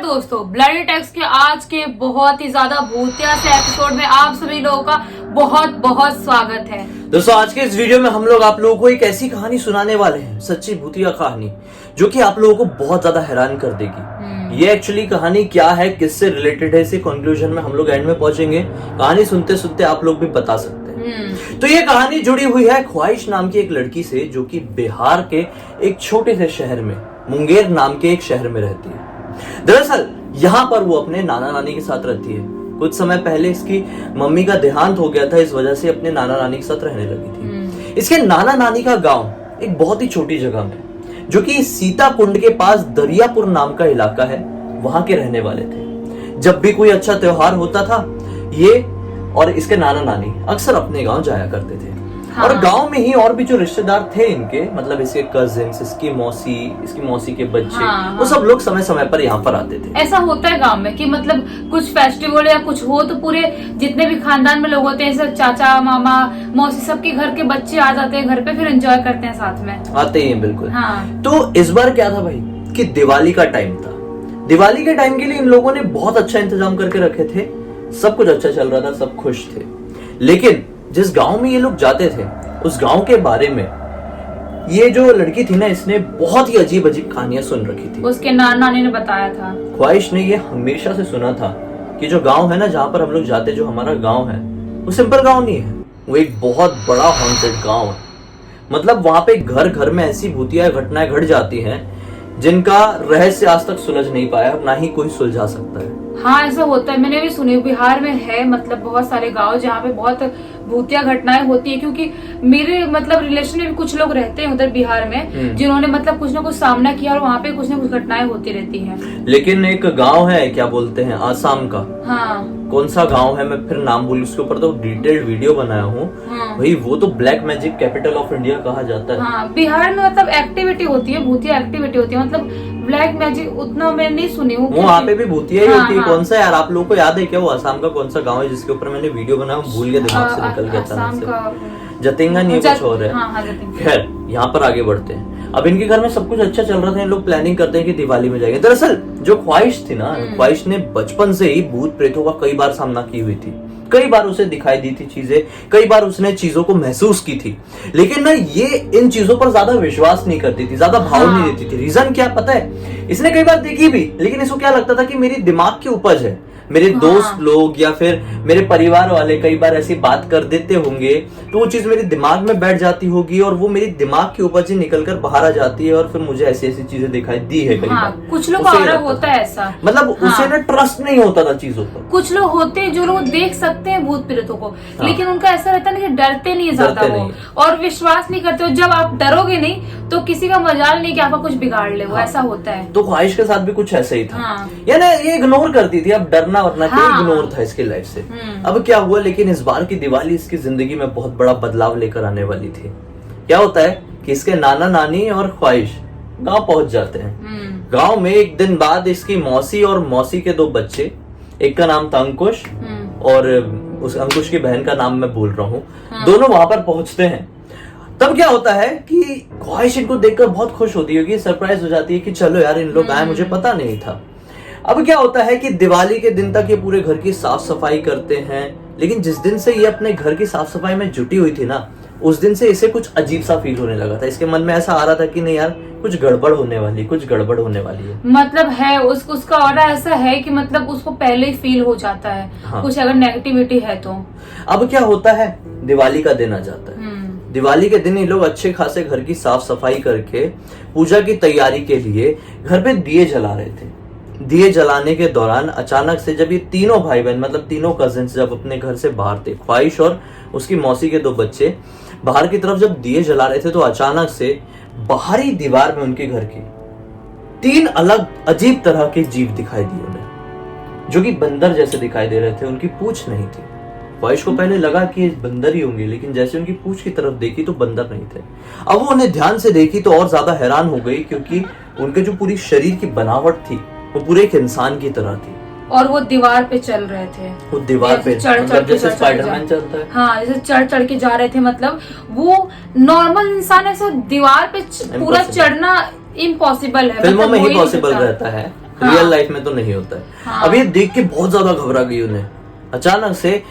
दोस्तों, bloody tax के आज के बहुत ही ज्यादा भूतिया से एपिसोड में आप सभी लोगों का बहुत बहुत स्वागत है। दोस्तों, आज के इस वीडियो में हम लोग आप लोगों को एक ऐसी कहानी सुनाने वाले हैं, सच्ची भूतिया कहानी, जो कि आप लोगों को बहुत ज्यादा हैरान कर देगी। ये एक्चुअली कहानी क्या है, किससे रिलेटेड है, इसी कंक्लूजन में हम लोग एंड में पहुंचेंगे। कहानी सुनते सुनते आप लोग भी बता सकते हैं। तो ये कहानी जुड़ी हुई है ख्वाहिश नाम की एक लड़की से, जो कि बिहार के एक छोटे से शहर में, मुंगेर नाम के एक शहर में रहती है। दरअसल यहाँ पर वो अपने नाना नानी के साथ रहती है। कुछ समय पहले इसकी मम्मी का देहांत हो गया था, इस वजह से अपने नाना नानी के साथ रहने लगी थी। इसके नाना नानी का गांव एक बहुत ही छोटी जगह में, जो कि सीताकुंड के पास दरियापुर नाम का इलाका है, वहां के रहने वाले थे। जब भी कोई अच्छा त्योहार होता था, ये और इसके नाना नानी अक्सर अपने गांव जाया करते थे। हाँ। और गांव में ही और भी जो रिश्तेदार थे इनके, मतलब इसके कजिन्स, इसकी मौसी के बच्चे, हाँ। वो सब लोग समय समय पर यहाँ पर आते थे। ऐसा होता है गांव में कि मतलब कुछ फेस्टिवल या कुछ हो तो पूरे जितने भी खानदान में लोग होते हैं, जैसे चाचा मामा मौसी, सबके घर के बच्चे आ जाते हैं घर पे, फिर एंजॉय करते हैं साथ में, आते ही बिल्कुल। हाँ। तो इस बार क्या था भाई कि दिवाली का टाइम था। दिवाली के टाइम के लिए इन लोगों ने बहुत अच्छा इंतजाम करके रखे थे, सब कुछ अच्छा चल रहा था, सब खुश थे। लेकिन जिस गांव में ये लोग जाते थे, उस गांव के बारे में ये जो लड़की थी ना, इसने बहुत ही अजीब अजीब कहानियां सुन रखी थी। उसके नाना नानी ने बताया था। ख्वाहिश ने ये हमेशा से सुना था कि जो गांव है ना, जहां पर हम लोग जाते, जो हमारा गांव है, वो सिंपल गांव नहीं है, वो एक बहुत बड़ा हॉन्टेड गांव है। मतलब वहां पे घर घर में ऐसी भूतिया घटनाएं घट जाती हैं जिनका रहस्य आज तक सुलझ नहीं पाया, ना ही कोई सुलझा सकता है। हाँ, ऐसा होता है, मैंने भी सुनी। बिहार में है मतलब बहुत सारे गांव जहाँ पे बहुत भूतिया घटनाएं होती है, क्योंकि मेरे मतलब रिलेशन में भी कुछ लोग रहते हैं उधर बिहार में, जिन्होंने मतलब कुछ ना कुछ सामना किया और वहाँ पे कुछ ना कुछ घटनाएं होती रहती हैं। लेकिन एक गांव है, क्या बोलते हैं, आसाम का। हाँ। कौन सा गांव है, मैं फिर नाम भूल, उसके ऊपर तो डिटेल्ड वीडियो बनाया हूँ। हाँ। भाई वो तो black magic capital of India कहा जाता है। हाँ, बिहार में मतलब एक्टिविटी होती है, भूतिया एक्टिविटी होती है। मतलब ब्लैक मैजिक उतना मैं नहीं सुनी हूँ। वहाँ पे भी भूतिया ही होती है। कौन सा यार, आप लोगों को याद है क्या वो आसाम का कौन सा गांव है जिसके ऊपर मैंने वीडियो बनाया, भूल गया, दिमाग से निकल गया अचानक से। जतिंगा नहीं, कुछ और है। खैर, यहाँ पर आगे बढ़ते हैं। अब इनके घर में सब कुछ अच्छा चल रहा था, इन लोग प्लानिंग करते हैं कि दिवाली में जाएंगे। दरअसल जो ख्वाहिश थी ना, ख्वाहिश ने बचपन से ही भूत प्रेतों का कई बार सामना की हुई थी। कई बार उसे दिखाई दी थी चीजें, कई बार उसने चीजों को महसूस की थी। लेकिन ना ये इन चीजों पर ज्यादा विश्वास नहीं करती थी, ज्यादा भाव नहीं देती थी। रीजन क्या पता है? इसने कई बार देखी भी, लेकिन इसको क्या लगता था कि मेरी दिमाग की उपज है। मेरे दोस्त लोग या फिर मेरे परिवार वाले कई बार ऐसी बात कर देते होंगे, तो वो चीज मेरे दिमाग में बैठ जाती होगी और वो मेरी दिमाग की उपज ही निकलकर बाहर आ जाती है, और फिर मुझे ऐसी ऐसी चीजें दिखाई दी है कई बार। कुछ लोग का होता है ऐसा, मतलब उसे ना ट्रस्ट नहीं होता था चीजों पर। कुछ लोग होते हैं जो लोग देख सकते हैं भूत प्रेतों को, लेकिन उनका ऐसा रहता है कि डरते नहीं है ज्यादा वो, और विश्वास नहीं करते हो। जब आप डरोगे नहीं तो किसी का मजाल नहीं कि आपका कुछ बिगाड़ ले, वो ऐसा होता है। तो ख्वाहिश के साथ भी कुछ ऐसा ही था। यानी ये इग्नोर करती थी, अब डरना वरना इग्नोर था इसकी लाइफ से। अब क्या हुआ, लेकिन इस बार की दिवाली इसकी जिंदगी में बहुत बड़ा बदलाव लेकर आने वाली थी। क्या होता है कि इसके नाना नानी और ख्वाहिश गांव पहुंच जाते हैं। गांव में एक दिन बाद इसकी मौसी और मौसी के दो बच्चे, एक का नाम था अंकुश और उस अंकुश की बहन का नाम मैं भूल रहा हूँ, दोनों वहां पर पहुंचते हैं। तब क्या होता है कि ख्वाहिश इनको देखकर बहुत खुश होती है, सरप्राइज हो जाती है कि चलो यार इन लोग आए, मुझे पता नहीं था। अब क्या होता है कि दिवाली के दिन तक ये पूरे घर की साफ सफाई करते हैं, लेकिन जिस दिन से ये अपने घर की साफ सफाई में जुटी हुई थी ना, उस दिन से इसे कुछ अजीब सा फील होने लगा था। इसके मन में ऐसा आ रहा था कि नहीं यार, कुछ गड़बड़ होने वाली है। मतलब है उसका ऑरा ऐसा है कि मतलब उसको पहले ही फील हो जाता है। हाँ। कुछ अगर नेगेटिविटी है तो। अब क्या होता है, दिवाली का दिन आ जाता है। दिवाली के दिन ये लोग अच्छे खासे घर की साफ सफाई करके पूजा की तैयारी के लिए घर पे दिए जला रहे थे। दिए जलाने के दौरान अचानक से जब ये तीनों भाई बहन, मतलब तीनों कजिन्स, जब अपने घर से बाहर थे, ख्वाहिश और उसकी मौसी के दो बच्चे बाहर की तरफ जब दिए जला रहे थे, तो अचानक से बाहरी दीवार में उनके घर के तीन अलग अजीब तरह के जीव दिखाई दिए उन्हें, जो कि बंदर जैसे दिखाई दे रहे थे। उनकी पूंछ नहीं थी। ख्वाहिश को पहले लगा कि ये बंदर ही होंगे, लेकिन जैसे उनकी पूंछ की तरफ देखी तो बंदर नहीं थे। अब वो उन्हें ध्यान से देखी तो और ज्यादा हैरान हो गई, क्योंकि उनके जो पूरी शरीर की बनावट थी वो पूरे एक इंसान की तरह थी, और वो दीवार पे चल रहे थे। वो दीवार पे जैसे स्पाइडरमैन चलता है। हाँ, जैसे चढ़ चढ़ के जा रहे थे। मतलब वो नॉर्मल इंसान ऐसा दीवार पे पूरा चढ़ना इम्पॉसिबल है, फिल्मों में ही पॉसिबल रहता है, हाँ। रियल लाइफ में तो नहीं होता है। हाँ। अब ये देख के बहुत ज्यादा घबरा गई उन्हें, अचानक से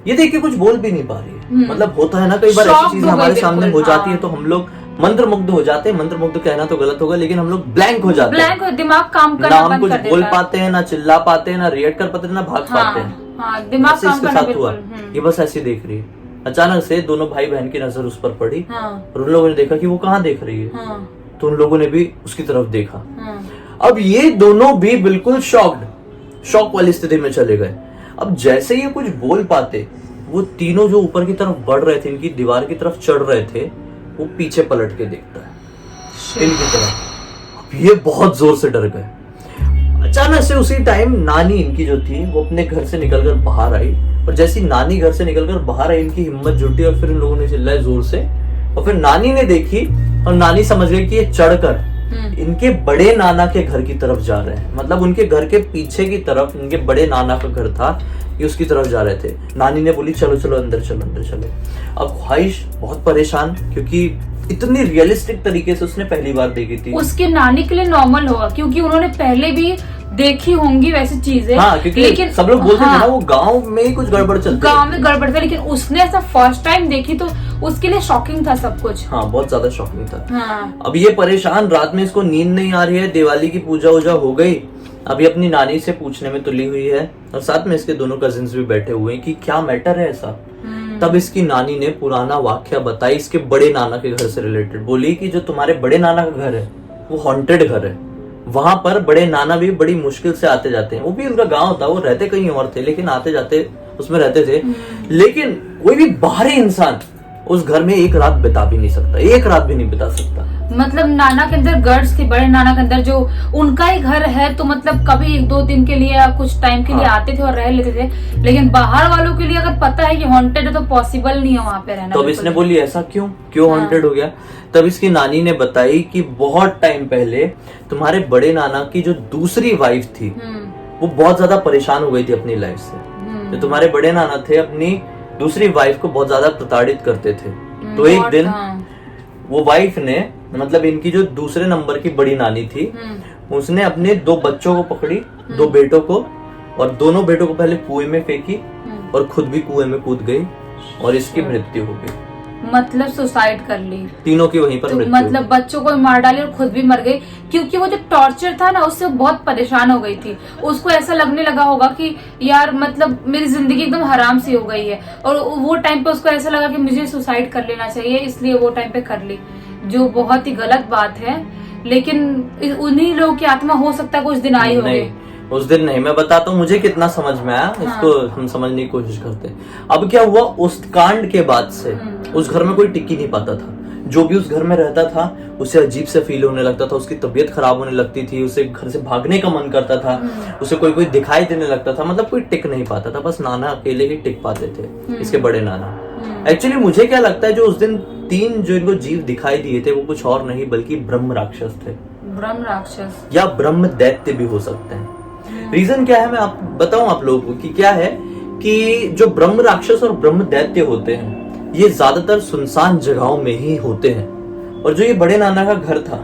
ये देख के कुछ बोल भी नहीं पा रही है। मतलब होता है ना कई बार ऐसी चीज हमारे सामने हो जाती है तो हम लोग मंत्रमुग्ध हो जाते हैं। मंत्रमुग्ध कहना तो गलत होगा, लेकिन हम लोग ब्लैंक हो जाते हैं, ब्लैंक, दिमाग काम करना ना हम बंद कुछ कर देता बोल है। पाते हैं, ना चिल्ला पाते हैं, ना रिएक्ट कर पाते हैं, ना भाग पाते हैं। हाँ, दिमाग ऐसे काम इसके करना साथ हुआ। बिल्कुल। ये बस ऐसे देख रही है, अचानक से दोनों भाई बहन की नजर उस पर पड़ी हाँ, और उन लोगों ने देखा कि वो कहाँ देख रही है। हाँ, तो उन लोगों ने भी उसकी तरफ देखा। हाँ, अब ये दोनों भी बिल्कुल शॉक वाली स्थिति में चले गए। अब जैसे ये कुछ बोल पाते, वो तीनों जो ऊपर की तरफ बढ़ रहे थे, इनकी दीवार की तरफ चढ़ रहे थे, वो पीछे पलट के देखता है इनकी तरफ। अब ये बहुत जोर से डर गए। अचानक से उसी टाइम नानी इनकी जो थी वो अपने घर से निकलकर बाहर आई, और जैसी नानी घर से निकलकर बाहर आई, इनकी हिम्मत जुटी और फिर इन लोगों ने चिल्लाया जोर से। और फिर नानी ने देखी और नानी समझ गई कि ये चढ़कर इनके बड़े नाना के घर की तरफ जा रहे हैं। मतलब उनके घर के पीछे की तरफ इनके बड़े नाना का घर था, ये उसकी तरफ जा रहे थे। नानी ने बोली चलो चलो अंदर चलो अंदर चलो। अब ख्वाहिश बहुत परेशान, क्योंकि इतनी रियलिस्टिक तरीके से उसने पहली बार देखी थी। उसके नानी के लिए नॉर्मल होगा क्योंकि उन्होंने पहले भी देखी होंगी वैसी चीजें। हाँ, क्योंकि लेकिन सब लोग बोलते हाँ, थे ना वो गांव में ही कुछ गड़बड़ चलती है। गांव में गड़बड़ था, लेकिन उसने ऐसा फर्स्ट टाइम देखी तो उसके लिए शॉकिंग था सब कुछ। हाँ, बहुत ज्यादा शॉकिंग था। हाँ, अब ये परेशान, रात में इसको नींद नहीं आ रही है, दिवाली की पूजा वूजा हो गई, अभी अपनी नानी से पूछने में तुली हुई है, और साथ में इसके दोनों कजिन्स भी बैठे हुए हैं कि क्या मैटर है ऐसा। तब इसकी नानी ने पुराना वाक्या बताई इसके बड़े नाना के घर से रिलेटेड। बोली कि जो तुम्हारे बड़े नाना का घर है वो हॉन्टेड घर है, वहां पर बड़े नाना भी बड़ी मुश्किल से आते जाते हैं। वो भी उनका गांव था, वो रहते कहीं और थे, लेकिन आते जाते उसमें रहते थे। लेकिन कोई भी बाहरी इंसान उस घर में एक रात बिता भी नहीं सकता, एक रात भी नहीं बिता सकता। मतलब नाना के अंदर गट्स थी, बड़े नाना के अंदर, जो उनका ही घर है तो मतलब कभी 1-2 दिन के लिए या कुछ टाइम के लिए आते थे और रह लेते थे। लेकिन बाहर वालों के लिए अगर पता है कि हॉन्टेड है तो पॉसिबल नहीं है वहां पे रहना। तो अब इसने बोली ऐसा क्यों हॉन्टेड हो गया। तब इसकी नानी ने बताई कि बहुत टाइम पहले तुम्हारे बड़े नाना की जो दूसरी वाइफ थी वो बहुत ज्यादा परेशान हो गई थी अपनी लाइफ से। जो तुम्हारे बड़े नाना थे अपनी दूसरी वाइफ को बहुत ज्यादा प्रताड़ित करते थे। तो एक दिन वो वाइफ ने, मतलब इनकी जो दूसरे नंबर की बड़ी नानी थी, उसने अपने 2 बच्चों को पकड़ी, 2 बेटों को, और दोनों बेटों को पहले कुएं में फेंकी और खुद भी कुएं में कूद गई और इसकी मृत्यु हो गई। मतलब सुसाइड कर ली, तीनों की वहीं पर तो मृत्यु मतलब बच्चों को मार डाली और खुद भी मर गई, क्योंकि वो जो टॉर्चर था ना उससे वो बहुत परेशान हो गई थी। उसको ऐसा लगने लगा होगा कि यार मतलब मेरी जिंदगी एकदम हराम सी हो गई है, और वो टाइम पे उसको ऐसा लगा कि मुझे सुसाइड कर लेना चाहिए, इसलिए वो टाइम पे कर ली, जो बहुत ही गलत बात है। लेकिन उन्हीं लोगों की आत्मा हो सकता है कुछ दिन आई होगी। उस दिन नहीं, मैं बताता हूँ मुझे कितना समझ में आया। इसको हम समझने की कोशिश करते हैं। अब क्या हुआ, उस कांड के बाद से उस घर में कोई टिक ही नहीं पाता था। जो भी उस घर में रहता था उसे अजीब से फील होने लगता था, उसकी तबीयत खराब होने लगती थी, उसे घर से भागने का मन करता था, उसे कोई दिखाई देने लगता था। मतलब कोई टिक नहीं पाता था, बस नाना अकेले ही टिक पाते थे, इसके बड़े नाना। एक्चुअली मुझे क्या लगता है, जो उस दिन 3 जो इनको जीव दिखाई दिए थे वो कुछ और नहीं बल्कि ब्रह्म राक्षस थे। ब्रह्म राक्षस या ब्रह्म दैत्य भी हो सकते हैं। रीजन क्या है मैं बताऊं आप लोगों को कि क्या है कि जो ब्रह्म राक्षस और ब्रह्म दैत्य होते हैं ये ज्यादातर सुनसान जगहों में ही होते हैं। और जो ये बड़े नाना का घर था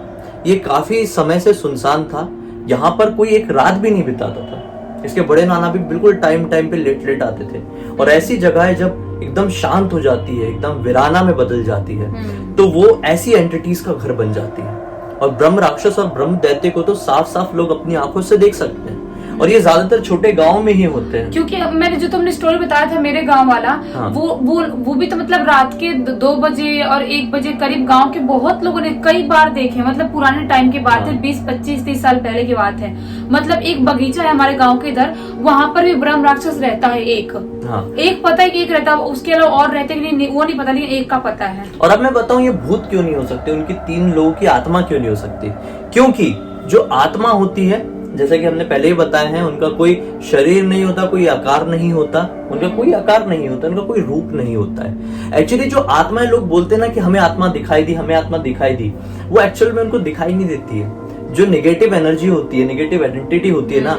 ये काफी समय से सुनसान था, यहाँ पर कोई एक रात भी नहीं बिताता था। इसके बड़े नाना भी बिल्कुल टाइम पे लेट आते थे। और ऐसी जगह जब एकदम शांत हो जाती है, एकदम वीराना में बदल जाती है, तो वो ऐसी एंटिटीज का घर बन जाती है। और ब्रह्म राक्षस और ब्रह्म दैत्य को तो साफ साफ लोग अपनी आंखों से देख सकते हैं, और ये ज्यादातर छोटे गांव में ही होते हैं। क्योंकि अब मैंने जो तुमने स्टोरी बताया था मेरे गांव वाला, हाँ। वो भी तो मतलब रात के 2 बजे और 1 बजे करीब गांव के बहुत लोगों ने कई बार देखे। मतलब पुराने टाइम की बात है, 20, 25, 30 साल पहले की बात है। मतलब एक बगीचा है हमारे गाँव के इधर, वहां पर भी ब्रह्म राक्षस रहता है एक। हाँ। एक पता है कि एक रहता है, उसके अलावा और रहते कि नहीं वो नहीं पता, लेकिन एक का पता है। और अब मैं बताऊं ये भूत क्यों नहीं हो सकते, उनकी 3 लोगों की आत्मा क्यों नहीं हो सकती। क्योंकि जो आत्मा होती है, जैसे कि हमने पहले ही बताया है, उनका कोई शरीर नहीं होता, कोई आकार नहीं होता, उनका कोई आकार नहीं होता, उनका कोई रूप नहीं होता है। एक्चुअली जो आत्माएं लोग बोलते हैं ना कि हमें आत्मा दिखाई दी, हमें आत्मा दिखाई दी, वो एक्चुअल में उनको दिखाई नहीं देती है। जो नेगेटिव एनर्जी होती है, नेगेटिव आइडेंटिटी होती है ना,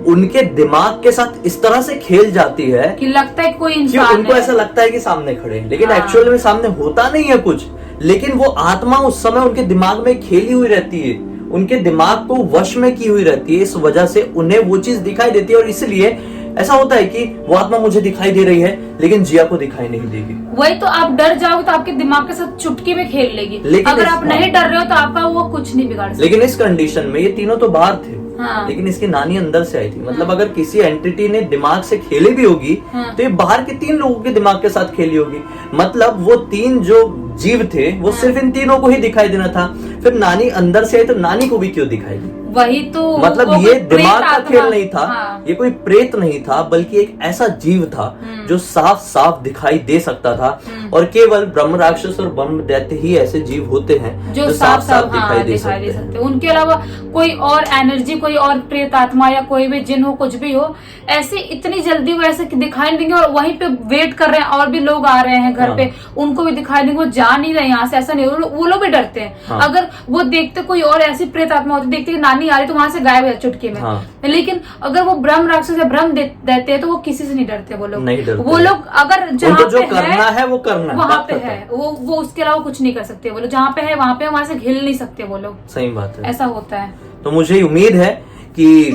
उनके दिमाग के साथ इस तरह से खेल जाती है कि लगता है कोई इंसान उनको ऐसा लगता है कि सामने खड़े हैं, लेकिन एक्चुअल में सामने होता नहीं है कुछ। लेकिन वो आत्मा उस समय उनके दिमाग में खेली हुई रहती है, उनके दिमाग को वश में की हुई रहती है, इस वजह से उन्हें वो चीज दिखाई देती है और इसलिए ऐसा होता है कि वो आत्मा मुझे दिखाई दे रही है लेकिन जिया को दिखाई नहीं देगी। वही तो, आप डर जाओगे तो आपके दिमाग के साथ चुटकी में खेल लेगी, लेकिन अगर आप नहीं डर रहे हो तो आपका वो कुछ नहीं बिगाड़ सकता। लेकिन इस कंडीशन में ये तीनों तो बाहर थे, हाँ। लेकिन इसकी नानी अंदर से आई थी। मतलब अगर किसी एंटिटी ने दिमाग से खेली भी होगी तो ये बाहर के 3 लोगों के दिमाग के साथ खेली होगी। मतलब वो 3 जो जीव थे वो सिर्फ इन तीनों को ही दिखाई देना था, फिर नानी अंदर से आई तो नानी को भी क्यों दिखाई दी? वही तो, मतलब वो ये कोई दिमाग प्रेत का आत्मा- खेल नहीं था, हाँ। ये कोई प्रेत नहीं था, बल्कि एक ऐसा जीव था जो साफ साफ दिखाई दे सकता था। और केवल ब्रह्म राक्षस और ब्रह्म दैत्य ही ऐसे जीव होते हैं जो साफ साफ दिखाई दे सकते हैं। उनके अलावा कोई और एनर्जी, कोई और प्रेत आत्मा या कोई भी जिन हो, कुछ भी हो, ऐसे इतनी जल्दी वो ऐसे दिखाई नहीं देंगे। और वहीं पे वेट कर रहे हैं, और भी लोग आ रहे हैं घर पे, उनको भी दिखाई देंगे, वो जा नहीं रहे यहाँ से, ऐसा नहीं, वो लोग भी डरते हैं। अगर वो देखते कोई और ऐसी प्रेत आत्मा होती, देखते कि नानी आ रही तो वहां से गायब है चुटकी में। लेकिन अगर वो ब्रह्म राक्षस या ब्रह्म देते हैं तो वो किसी से नहीं डरते। वो लोग नहीं डरते। वो लोग अगर जहाँ जो पे करना है वो करना है, वहां पे है, वो उसके अलावा कुछ नहीं कर सकते। वो लोग जहाँ पे है वहां पे, वहां से हिल नहीं सकते वो लोग। सही बात है, ऐसा होता है। तो मुझे उम्मीद है कि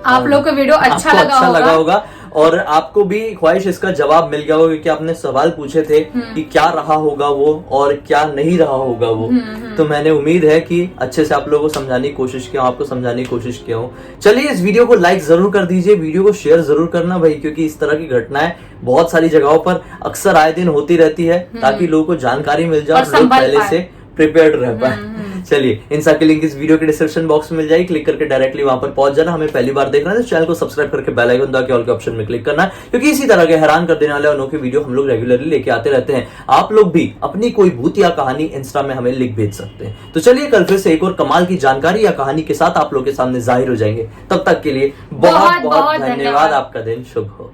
आप लोग को वीडियो अच्छा लगा होगा और आपको भी ख्वाहिश इसका जवाब मिल गया होगा, क्योंकि आपने सवाल पूछे थे कि क्या रहा होगा वो और क्या नहीं रहा होगा वो। तो मैंने उम्मीद है कि अच्छे से आप लोगों को समझाने की कोशिश किया, आपको समझाने की कोशिश किया हूँ। चलिए इस वीडियो को लाइक जरूर कर दीजिए, वीडियो को शेयर जरूर करना भाई, क्योंकि इस तरह की घटनाएं बहुत सारी जगहों पर अक्सर आए दिन होती रहती है, ताकि लोगों को जानकारी मिल जाए और लोग पहले से प्रिपेयर्ड रह पाए। चलिए इन सब की लिंक इस वीडियो के डिस्क्रिप्शन बॉक्स में मिल जाएगी, क्लिक करके डायरेक्टली वहां पर पहुंच जाना। हमें पहली बार देखना है तो चैनल को सब्सक्राइब करके बेल आइकन दबा के ऑल के ऑप्शन में क्लिक करना है, क्योंकि इसी तरह के हैरान कर देने वाले अनोखे वीडियो हम लोग रेगुलरली लेके आते रहते हैं। आप लोग भी अपनी कोई भूत या कहानी इंस्टा में हमें लिख भेज सकते हैं। तो चलिए कल फिर से एक और कमाल की जानकारी या कहानी के साथ आप लोग के सामने जाहिर हो जाएंगे। तब तक के लिए बहुत बहुत धन्यवाद। आपका दिन शुभ हो।